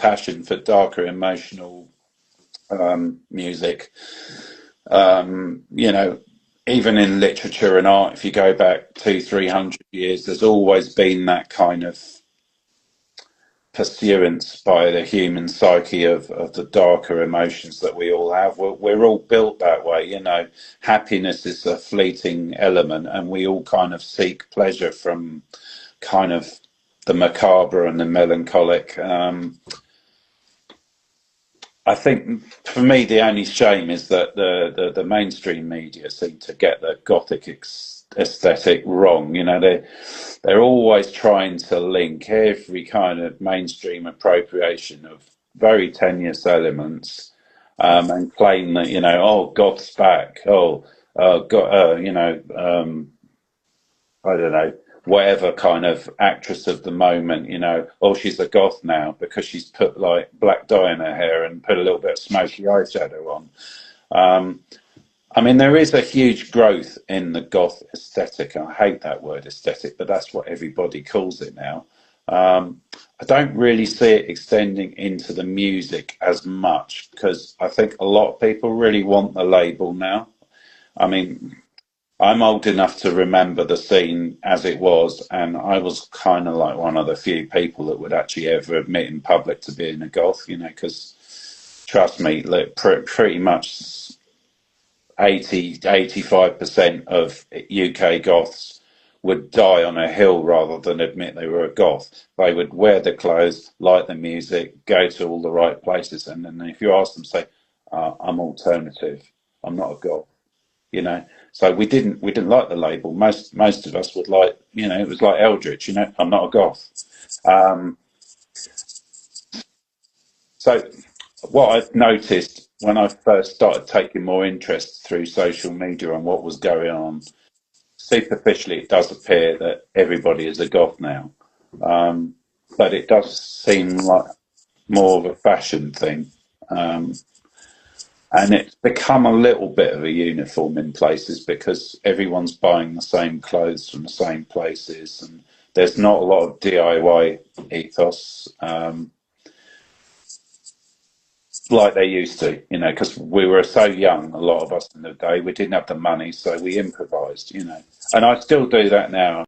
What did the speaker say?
passion for darker emotional music. You know, even in literature and art, if you go back 200-300 years, there's always been that kind of pursuance by the human psyche of the darker emotions that we all have. We're all built that way, you know. Happiness is a fleeting element, and we all kind of seek pleasure from kind of the macabre and the melancholic. I think for me, the only shame is that the mainstream media seem to get the gothic aesthetic wrong. You know, they're always trying to link every kind of mainstream appropriation of very tenuous elements, and claim that, you know, oh, goth's back. Oh, God, you know, I don't know, whatever kind of actress of the moment, you know, oh, she's a goth now because she's put like black dye in her hair and put a little bit of smoky eyeshadow on. Um, I mean, there is a huge growth in the goth aesthetic. I hate that word aesthetic, but that's what everybody calls it now. I don't really see it extending into the music as much because I think a lot of people really want the label now. I mean, I'm old enough to remember the scene as it was, and I was kind of like one of the few people that would actually ever admit in public to being a goth, you know, because trust me, look, pretty much 80-85% of UK goths would die on a hill rather than admit they were a goth. They would wear the clothes, like the music, go to all the right places, and then if you ask them, say, I'm alternative, I'm not a goth, you know. So we didn't like the label. Most of us would like, you know, it was like Eldritch, you know, I'm not a goth. Um, so what I've noticed when I first started taking more interest through social media and what was going on, superficially it does appear that everybody is a goth now. Um, but it does seem like more of a fashion thing. Um, and it's become a little bit of a uniform in places because everyone's buying the same clothes from the same places, and there's not a lot of DIY ethos, like they used to, you know, because we were so young, a lot of us in the day, we didn't have the money, so we improvised, you know. And I still do that now.